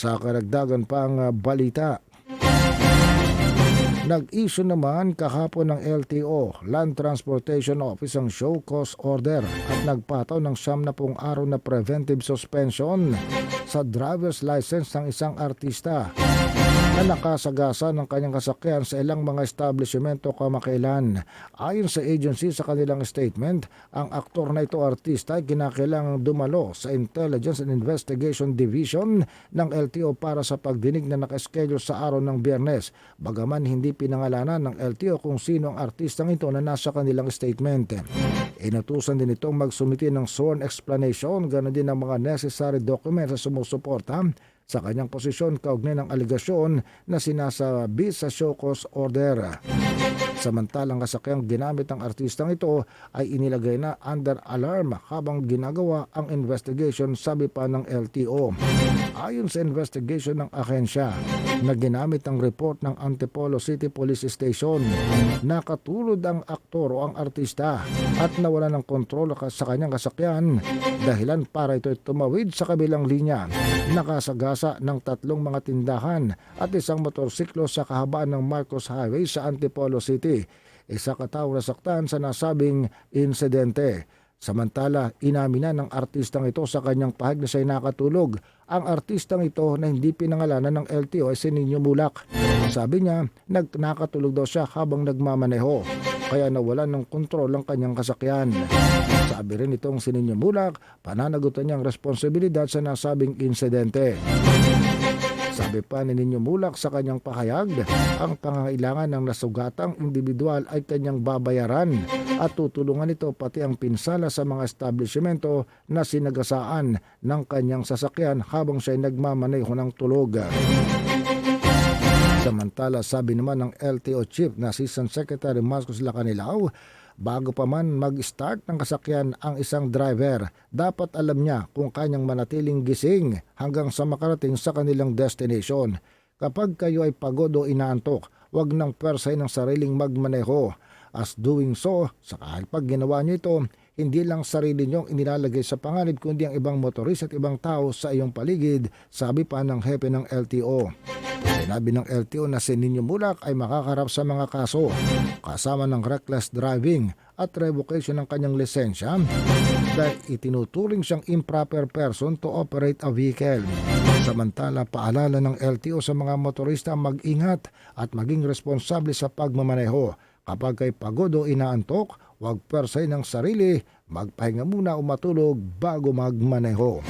Sa karagdagan pang balita, nag-issue naman kahapon ng LTO, Land Transportation Office ang show cause order at nagpataw ng 70 araw na preventive suspension sa driver's license ng isang artista na nakasagasa ng kanyang kasakyan sa ilang mga establishmento kamakailan. Ayon sa agency sa kanilang statement, ang aktor na ito artista ay kinakailangang dumalo sa Intelligence and Investigation Division ng LTO para sa pagdinig na nakaschedule sa araw ng Biyernes, bagaman hindi pinangalanan ng LTO kung sino ang artistang ito na nasa kanilang statement. Inutusan din itong magsumiti ng sworn explanation, ganoon din ang mga necessary documents na sumusuporta sa kanyang posisyon kaugnay ng aligasyon na sinasabi sa show cause order. Samantalang kasakyang ginamit ng artistang ito ay inilagay na under alarm habang ginagawa ang investigation, sabi pa ng LTO. Ayon sa investigation ng ahensya na ginamit ang report ng Antipolo City Police Station, nakatulad ang aktor o ang artista at nawala ng kontrol sa kanyang kasakyan, dahilan para ito tumawid sa kabilang linya. Nakasagasa ng 3 mga tindahan at isang motorsiklo sa kahabaan ng Marcos Highway sa Antipolo City. Isa katao nasaktan sa nasabing insidente. Samantala, inamin ng artistang ito sa kanyang pahayag na siya'y nakatulog. Ang artistang ito na hindi pinangalanan ng LTO ay si Nino Mulak. Sabi niya, nakatulog daw siya habang nagmamaneho, kaya nawalan ng kontrol ang kanyang kasakyan. Sabi rin itong si Nino Mulak, pananagutan niyang responsibilidad sa nasabing insidente. Sabi pa ni Nino Mulak sa kanyang pahayag, ang pangangailangan ng nasugatang individual ay kanyang babayaran at tutulungan ito pati ang pinsala sa mga establishmento na sinagasaan ng kanyang sasakyan habang siya'y nagmamaneho ng tulog. Samantala, sabi naman ng LTO Chief na Assistant Secretary Marcos Lacanilao, bago pa man mag-start ng kasakyan ang isang driver, dapat alam niya kung kanyang manatiling gising hanggang sa makarating sa kanilang destination. Kapag kayo ay pagod o inaantok, huwag nang persay ng sariling magmaneho. As doing so, pag ginawa niyo ito, hindi lang sarili niyong inilalagay sa panganib kundi ang ibang motorist at ibang tao sa iyong paligid, sabi pa ng hepe ng LTO. Sinabi ng LTO na si Nino Mulak ay makakarap sa mga kaso kasama ng reckless driving at revocation ng kanyang lisensya dahil itinuturing siyang improper person to operate a vehicle. Samantala, paalala ng LTO sa mga motorista mag-ingat at maging responsable sa pagmamaneho. Kapag kay pagod o inaantok, huwag persay ng sarili, magpahinga muna o matulog bago magmaneho.